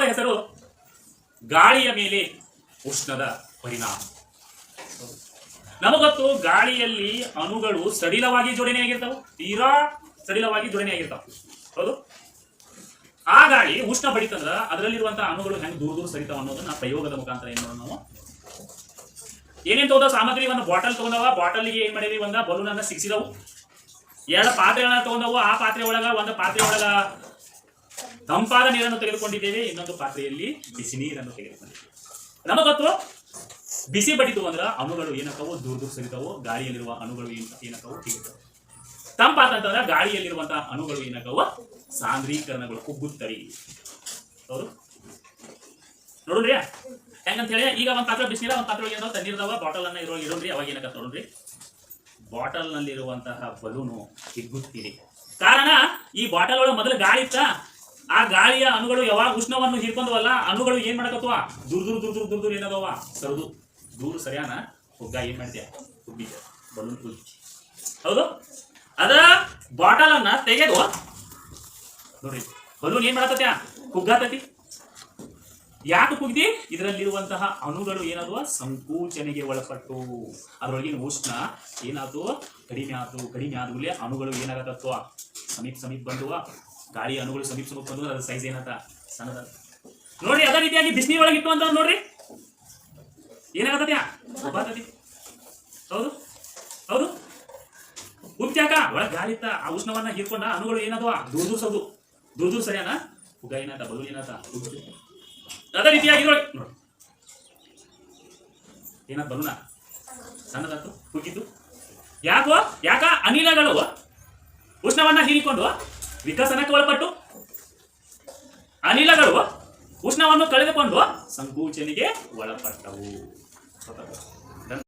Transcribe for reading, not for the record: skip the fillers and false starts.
ಹೆಸರು ಗಾಳಿಯ ಮೇಲೆ ಉಷ್ಣದ ಪರಿಣಾಮ. ನಮಗೊತ್ತು ಗಾಳಿಯಲ್ಲಿ ಅಣುಗಳು ಸಡಿಲವಾಗಿ ಜೋಡಣೆಯಾಗಿರ್ತಾವೆ, ತೀರಾ ಸಡಿಲವಾಗಿ ಜೋಡಣೆಯಾಗಿರ್ತಾವೆ. ಹೌದು, ಆ ಗಾಳಿ ಉಷ್ಣ ಬಡಿತಂದ್ರ ಅದರಲ್ಲಿರುವಂತಹ ಅಣುಗಳು ಹೆಂಗ್ ದೂರ ದೂರ ಸರಿತಾವ ಅನ್ನೋದನ್ನ ಪ್ರಯೋಗದ ಮುಖಾಂತರ ಏನ್ ಮಾಡೋದು ನಾವು. ಏನೇನ್ ತಗೋದ ಸಾಮಗ್ರಿ, ಒಂದು ಬಾಟಲ್ ತಗೊಂಡವ, ಬಾಟಲ್ಗೆ ಏನ್ ಮಾಡಿದ್ವಿ, ಒಂದ ಬಲೂನ್ ಅನ್ನ ಸಿಕ್ಸಿದವು. ಎರಡು ಪಾತ್ರೆಗಳನ್ನ ತಗೊಂಡವು, ಆ ಪಾತ್ರೆ ಒಳಗ ಒಂದು ಪಾತ್ರೆ ಒಳಗ ತಂಪಾದ ನೀರನ್ನು ತೆಗೆದುಕೊಂಡಿದ್ದೇವೆ, ಇನ್ನೊಂದು ಪಾತ್ರೆಯಲ್ಲಿ ಬಿಸಿ ನೀರನ್ನು ತೆಗೆದುಕೊಂಡಿದ್ದೇವೆ. ನಮಗೊತ್ತು ಬಿಸಿ ಬಡಿತು ಅಂದ್ರ ಅಣುಗಳು ಏನಕ್ಕವು ದೂರ ದೂರ ಸರಿತಾವು, ಗಾಳಿಯಲ್ಲಿರುವ ಅಣುಗಳು ಏನಕ್ಕವು ಹಿಡಿತಾವೆ. ತಂಪಾತಂತಂದ್ರ ಗಾಳಿಯಲ್ಲಿರುವಂತಹ ಅಣುಗಳು ಏನಕ್ಕವು ಸಾಂದ್ರೀಕರಣಗಳು ಕುಗ್ಗುತ್ತವೆ. ಹೌದು, ನೋಡ್ರಿ ಹೆಂಗಂತ ಹೇಳಿ. ಈಗ ಒಂದ್ ಪಾತ್ರೆ ಬಿಸಿನೀರ, ಒಂದ್ ಪಾತ್ರೆ ಒಳಗೆ ತಣ್ಣೀರ್ದವ, ಬಾಟಲ್ ಅನ್ನ ಇದ್ರೊಳಗೆ ಇಡೋಣ್ರಿ. ಅವಾಗ ಏನಕ್ಕ ನೋಡ್ರಿ, ಬಾಟಲ್ ನಲ್ಲಿರುವಂತಹ ಬಲೂನು ಹಿಗ್ಗುತ್ತಿದೆ. ಕಾರಣ ಈ ಬಾಟಲ್ ಒಳಗೆ ಮೊದಲು ಗಾಳಿ ಇತ್ತ, ಆ ಗಾಳಿಯ ಅಣುಗಳು ಯಾವಾಗ ಉಷ್ಣವನ್ನು ಹೀರ್ಕೊಂಡವಲ್ಲ, ಅಣುಗಳು ಏನ್ ಮಾಡಕತ್ವ ದೂರ ದೂರ ದೂರ ದೂರ ದೂರ ದೂರ ಏನದವ ಸರದು ದೂರ ಸರಿಯಾನ ಹುಗ್ಗ ಏನ್ ಮಾಡ್ತೀಯ ಹುಗ್ಗಿದ್ದ ಬಲೂನ್ ಹುಗ್ಗಿ. ಹೌದು, ಅದ ಬಾಟಲ್ ಅನ್ನ ತೆಗೆದು ನೋಡ್ರಿ, ಬಲೂನ್ ಏನ್ ಮಾಡತತ್ಯ ಕುಗ್ಗಾತತಿ. ಯಾಕೆ ಕುಗ್ದಿ? ಇದರಲ್ಲಿರುವಂತಹ ಅಣುಗಳು ಏನಾದವ ಸಂಕೋಚನೆಗೆ ಒಳಪಟ್ಟು ಅದರೊಳಗಿನ ಉಷ್ಣ ಏನಾಯ್ತು ಕಡಿಮೆ ಆಯ್ತು. ಕಡಿಮೆ ಆದ್ಮೇಲೆ ಅಣುಗಳು ಏನಾಗತ್ತತ್ವ ಸಮೀಪ ಬಂದುವ. ಗಾಳಿ ಅಣುಗಳು ಸಮೀಪ ಬಂದು ಅದ್ರ ಸೈಜ್ ಏನತ್ತ ಸಣ್ಣದ ನೋಡ್ರಿ. ಅದೇ ರೀತಿಯಾಗಿ ಬಿಸಿನೀರ್ ಒಳಗೆ ಇಟ್ಟು ಅಂತ ನೋಡ್ರಿ ಏನಾಗತ್ತತ್ಯಾ ಉಬ್ಬಾತತಿ. ಹೌದು ಹೌದು, ಉಬ್ತ್ಯಾಕ ಒಳಗೆ ಗಾಳಿ ಇತ್ತ, ಆ ಉಷ್ಣವನ್ನ ಹೀರ್ಕೊಂಡ ಅಣುಗಳು ಏನಾದವ ದೂರ ದೂರ ಸೌದು ದೂರ ದೂರ ಸರಿಯಾನ ಹುಗ್ಗ ಏನಾತ ಬಲೂನ್ ಏನಾತ. ಅದೇ ರೀತಿಯಾಗಿ ನೋಡಿ ಏನಾದ ಬಲೂನ ಸಣ್ಣದಾತು ಕುಗ್ಗಿದ್ದು. ಯಾಕ ಅನಿಲಗಳು ಉಷ್ಣವನ್ನ ಹೀರಿಕೊಂಡು ವಿಕಸನಕ್ಕೆ ಒಳಪಟ್ಟು, ಅನಿಲಗಳು ಉಷ್ಣವನ್ನು ಕಳೆದುಕೊಂಡು ಸಂಕೋಚನೆಗೆ ಒಳಪಟ್ಟವು.